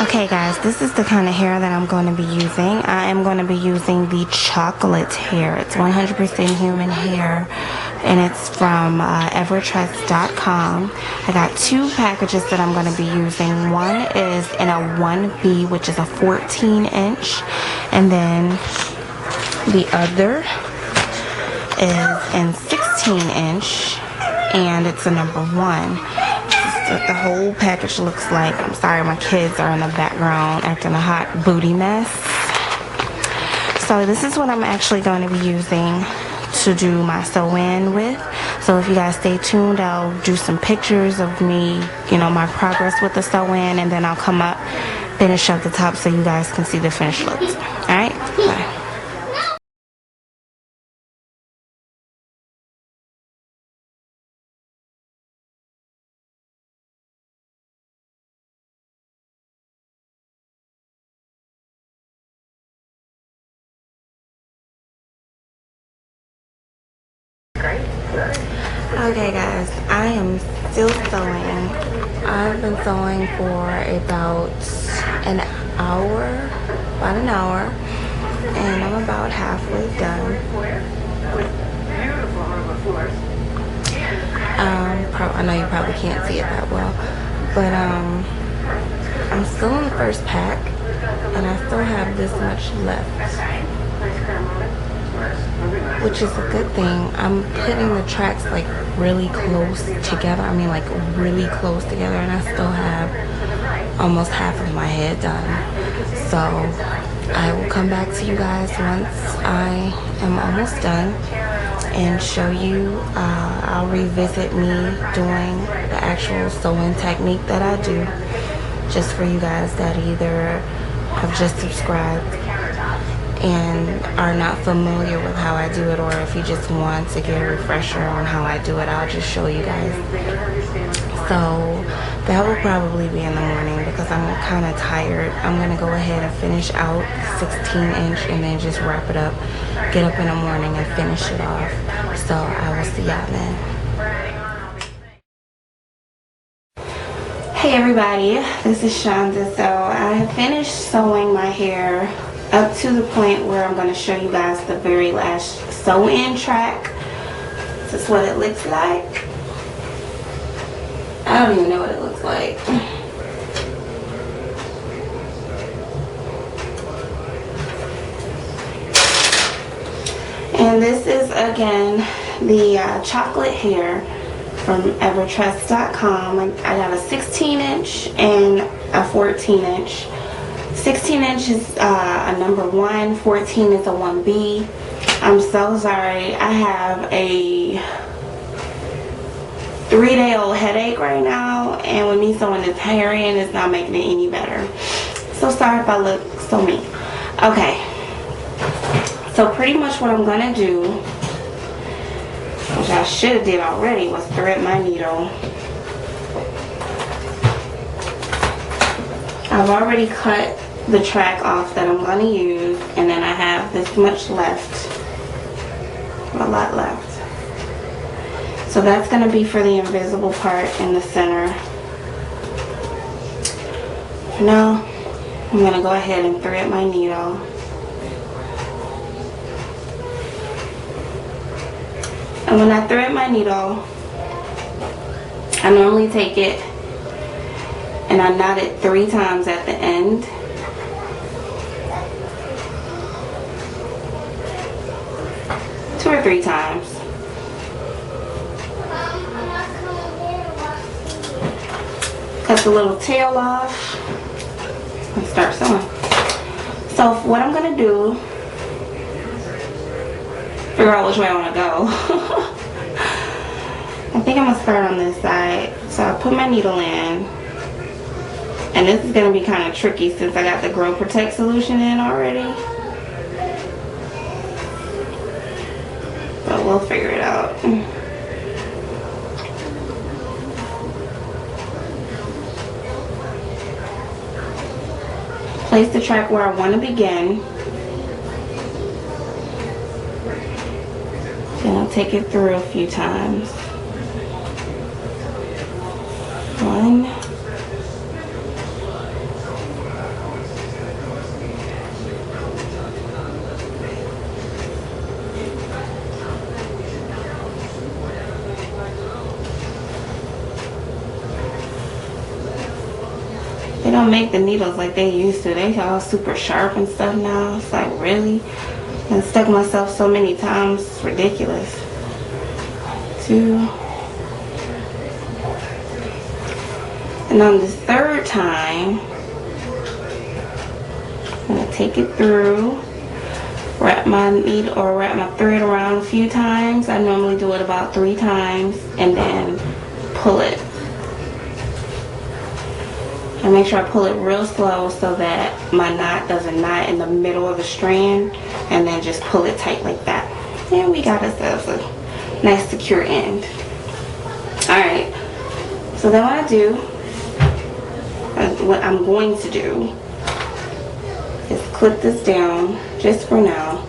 Okay guys, this is the kind of hair that I'm going to be using. I am going to be using the chocolate hair. It's 100% human hair and it's from evertrust.com. I got two packages that I'm going to be using. One is in a 1B, which is a 14-inch, and then the other is in 16-inch and it's a number 1. What the whole package looks like. I'm sorry, my kids are in the background acting a hot booty mess. So this is what I'm actually going to be using to do my sew-in with. So if you guys stay tuned, I'll do some pictures of me, you know, my progress with the sew-in, and then I'll come up, finish up the top so you guys can see the finished looks. Alright, bye. Okay guys, I am still sewing. I've been sewing for about an hour, and I'm about halfway done. I know you probably can't see it that well, but I'm still in the first pack, and I still have this much left, which is a good thing. I'm putting the tracks like really close together. I mean like really close together, and I still have almost half of my head done. So I will come back to you guys once I am almost done and show you. I'll revisit me doing the actual sewing technique that I do, just for you guys that either have just subscribed and are not familiar with how I do it, or if you just want to get a refresher on how I do it, I'll just show you guys. So that will probably be in the morning because I'm kind of tired. I'm going to go ahead and finish out 16-inch and then just wrap it up, get up in the morning and finish it off. So I will see y'all then. Hey everybody, this is Shonda. So I have finished sewing my hair up to the point where I'm going to show you guys the very last sew-in track. This is what it looks like. I don't even know what it looks like. And this is again the chocolate hair from evertrust.com. I got a 16-inch and a 14-inch. 16-inch is a number 1, 14 is a 1B. I'm so sorry. I have a 3-day-old headache right now, and with me sewing this hair in, it's not making it any better. So sorry if I look so mean. Okay. So pretty much what I'm gonna do, which I should have did already, was thread my needle. I've already cut the track off that I'm going to use, and then I have this much left, a lot left. So that's going to be for the invisible part in the center. Now I'm going to go ahead and thread my needle. And when I thread my needle, I normally take it and I knot it 3 times at the end. Two or 3 times. Cut the little tail off and start sewing. So what I'm going to do, figure out which way I want to go. I think I'm going to start on this side. So I put my needle in. And this is going to be kind of tricky since I got the Grow Protect solution in already. But we'll figure it out. Place the track where I want to begin. Then I'll take it through a few times. 1, don't make the needles like they used to. They all super sharp and stuff now. It's like, really? I stuck myself so many times. It's ridiculous. 2. And on this third time, I'm gonna take it through, wrap my needle or wrap my thread around a few times. I normally do it about 3 times, and then pull it. And make sure I pull it real slow so that my knot doesn't knot in the middle of the strand, and then just pull it tight like that. And we got ourselves a nice secure end. Alright, so then what I'm going to do is clip this down just for now.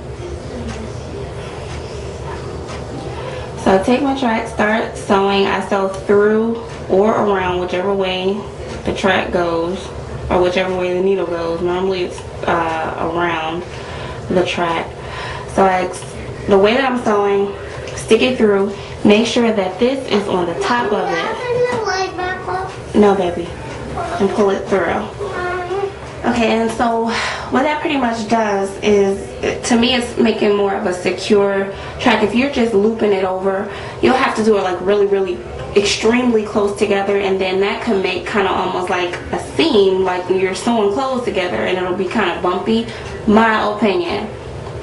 So I take my track, start sewing. I sew through or around, whichever way the track goes, or whichever way the needle goes. Normally it's around the track. So the way that I'm sewing, stick it through. Make sure that this is on the top of it. No, baby. And pull it through. Okay, and so what that pretty much does is, to me, it's making more of a secure track. If you're just looping it over, you'll have to do it like really, really extremely close together, and then that can make kind of almost like a seam, like you're sewing clothes together, and it'll be kind of bumpy. My opinion.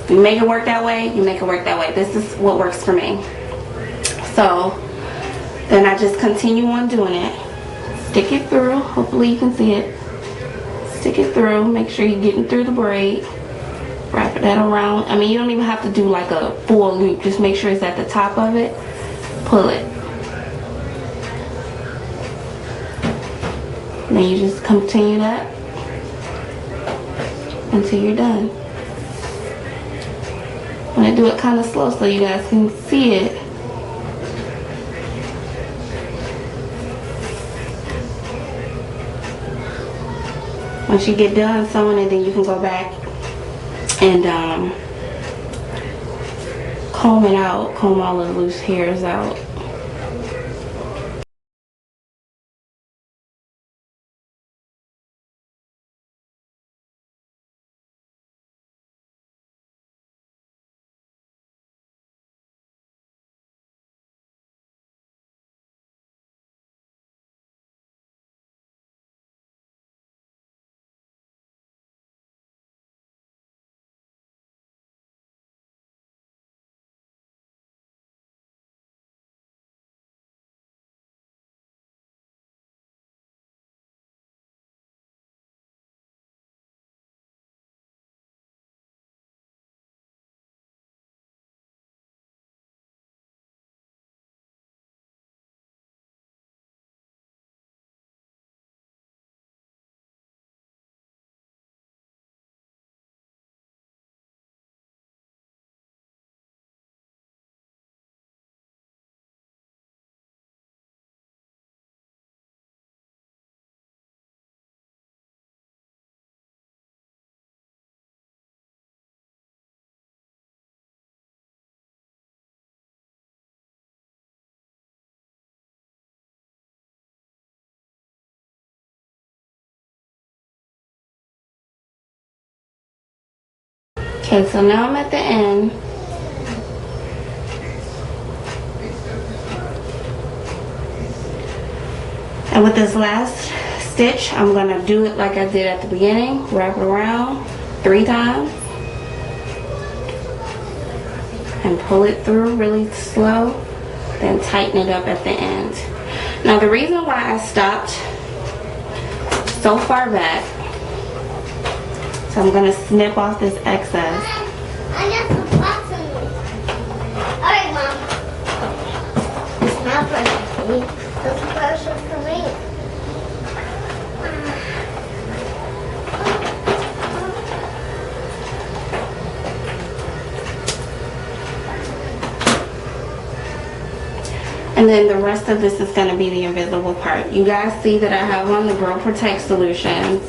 You make it work that way, you make it work that way. This is what works for me. So then I just continue on doing it. Stick it through. Hopefully you can see it. Stick it through. Make sure you're getting through the braid. Wrap that around. I mean, you don't even have to do like a full loop. Just make sure it's at the top of it. Pull it. And then you just continue that until you're done. I'm going to do it kind of slow so you guys can see it. Once you get done sewing it, then you can go back and comb it out, comb all the loose hairs out. Okay, so now I'm at the end. And with this last stitch, I'm going to do it like I did at the beginning. Wrap it around 3 times. And pull it through really slow. Then tighten it up at the end. Now the reason why I stopped so far back, so I'm going to snip off this excess. I got some buttons. Alright, Mom. It's not for me. It's a person for me. And then the rest of this is going to be the invisible part. You guys see that I have on the Grow Protect Solutions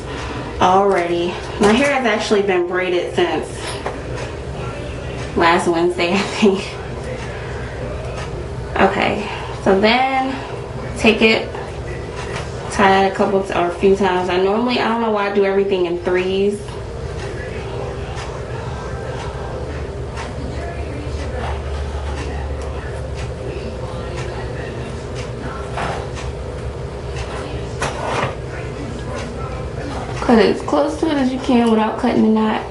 already. My hair has actually been braided since last Wednesday, I think. Okay, so then take it Tied a couple or a few times. I don't know why I do everything in threes. Cut it as close to it as you can without cutting the knot.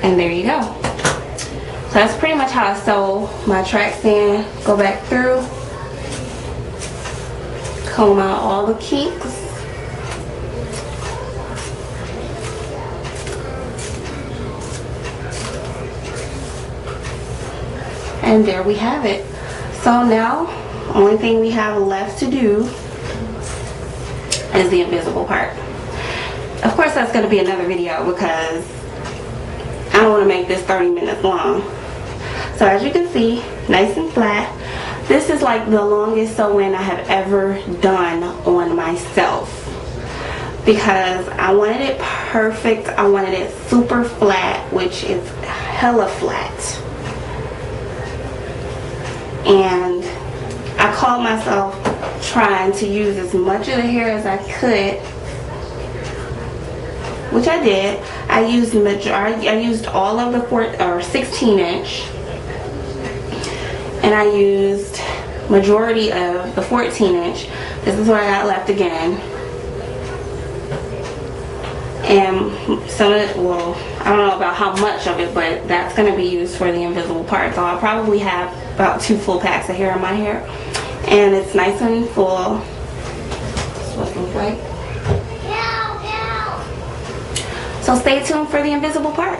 And there you go. So that's pretty much how I sew my track stand. Go back through. Comb out all the kinks. And there we have it. So now, only thing we have left to do is the invisible part. Of course, that's going to be another video because I don't want to make this 30 minutes long. So as you can see, nice and flat. This is like the longest sew-in I have ever done on myself because I wanted it perfect. I wanted it super flat, which is hella flat. And I called myself trying to use as much of the hair as I could, which I did. I used all of the 16 inch, and I used majority of the 14 inch. This is what I got left again. And some of it, well, I don't know about how much of it, but that's going to be used for the invisible part. So I'll probably have about 2 full packs of hair in my hair. And it's nice and full. That's what it looks like. So stay tuned for the invisible part.